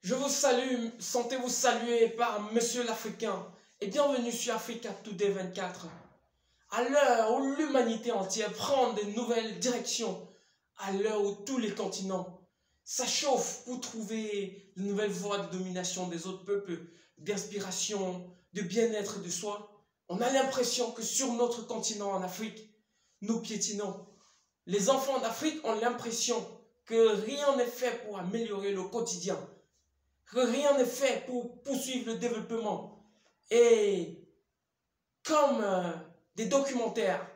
Je vous salue, sentez-vous salué par Monsieur l'Africain et bienvenue sur Africa Today 24. À l'heure où l'humanité entière prend de nouvelles directions, à l'heure où tous les continents s'achauffent pour trouver de nouvelles voies de domination des autres peuples, d'inspiration, de bien-être de soi, on a l'impression que sur notre continent en Afrique, nous piétinons. Les enfants d'Afrique ont l'impression que rien n'est fait pour améliorer le quotidien, que rien n'est fait pour poursuivre le développement. Et comme des documentaires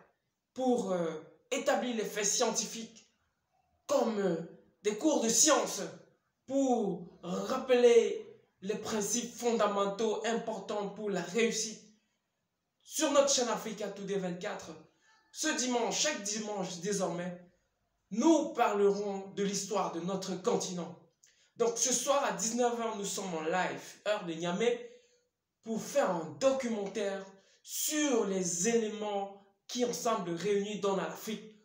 pour établir les faits scientifiques, comme des cours de sciences pour rappeler les principes fondamentaux importants pour la réussite. Sur notre chaîne Africa Today 24, ce dimanche, chaque dimanche désormais, nous parlerons de l'histoire de notre continent. Donc ce soir à 19 h, nous sommes en live, heure de Niamey, pour faire un documentaire sur les éléments qui ensemble réunis donnent à l'Afrique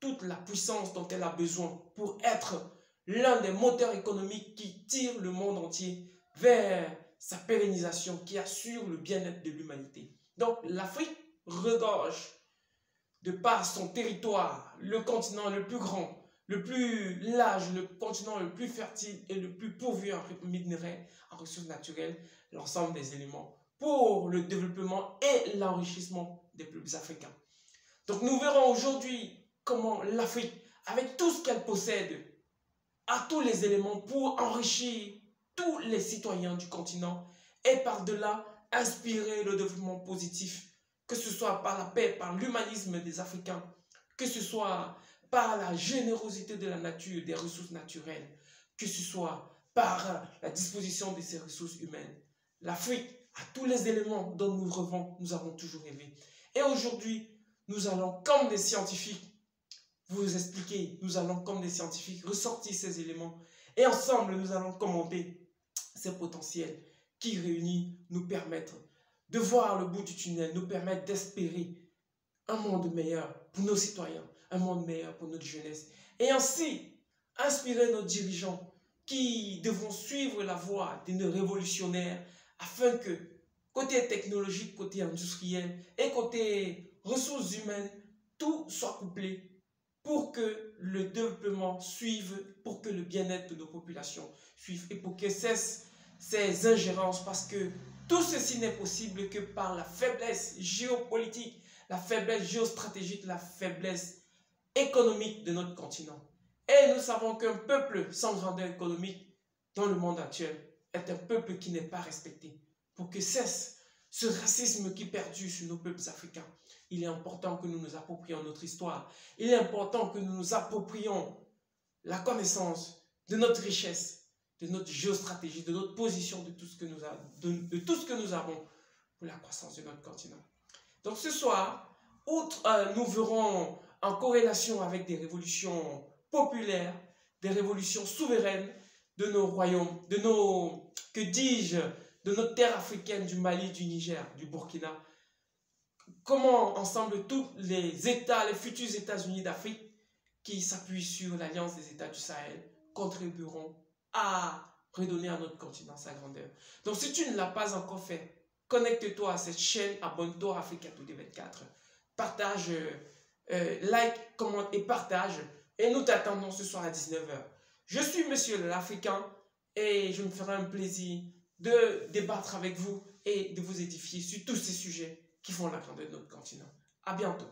toute la puissance dont elle a besoin pour être l'un des moteurs économiques qui tire le monde entier vers sa pérennisation, qui assure le bien-être de l'humanité. Donc l'Afrique regorge, de par son territoire, le continent le plus grand, le plus large, le continent le plus fertile et le plus pourvu en minerais, en ressources naturelles, l'ensemble des éléments pour le développement et l'enrichissement des peuples africains. Donc nous verrons aujourd'hui comment l'Afrique, avec tout ce qu'elle possède, a tous les éléments pour enrichir tous les citoyens du continent et par-delà inspirer le développement positif, que ce soit par la paix, par l'humanisme des Africains, que ce soit par la générosité de la nature, des ressources naturelles, que ce soit par la disposition de ces ressources humaines. L'Afrique a tous les éléments dont nous avons toujours rêvé. Et aujourd'hui, nous allons, comme des scientifiques, vous expliquer, nous allons, comme des scientifiques, ressortir ces éléments et ensemble, nous allons commenter ces potentiels qui, réunis, nous permettent de voir le bout du tunnel, nous permettent d'espérer un monde meilleur pour nos citoyens, un monde meilleur pour notre jeunesse. Et ainsi, inspirer nos dirigeants qui devront suivre la voie de nos révolutionnaires afin que, côté technologique, côté industriel et côté ressources humaines, tout soit couplé pour que le développement suive, pour que le bien-être de nos populations suive et pour que cessent ces ingérences, parce que tout ceci n'est possible que par la faiblesse géopolitique, la faiblesse géostratégique, la faiblesse économique de notre continent. Et nous savons qu'un peuple sans grandeur économique dans le monde actuel est un peuple qui n'est pas respecté. Pour que cesse ce racisme qui perdure sur nos peuples africains, il est important que nous nous approprions notre histoire. Il est important que nous nous approprions la connaissance de notre richesse, de notre géostratégie, de notre position, de tout ce que nous avons pour la croissance de notre continent. Donc ce soir, outre nous verrons en corrélation avec des révolutions populaires, des révolutions souveraines de nos royaumes, de nos, que dis-je, de notre terre africaine, du Mali, du Niger, du Burkina, comment ensemble tous les États, les futurs États-Unis d'Afrique, qui s'appuient sur l'Alliance des États du Sahel, contribueront à redonner à notre continent sa grandeur. Donc si tu ne l'as pas encore fait, connecte-toi à cette chaîne, abonne-toi à Africa Today 24, partage, like, commente et partage, et nous t'attendons ce soir à 19 h. Je suis Monsieur l'Africain et je me ferai un plaisir de débattre avec vous et de vous édifier sur tous ces sujets qui font la grandeur de notre continent. À bientôt.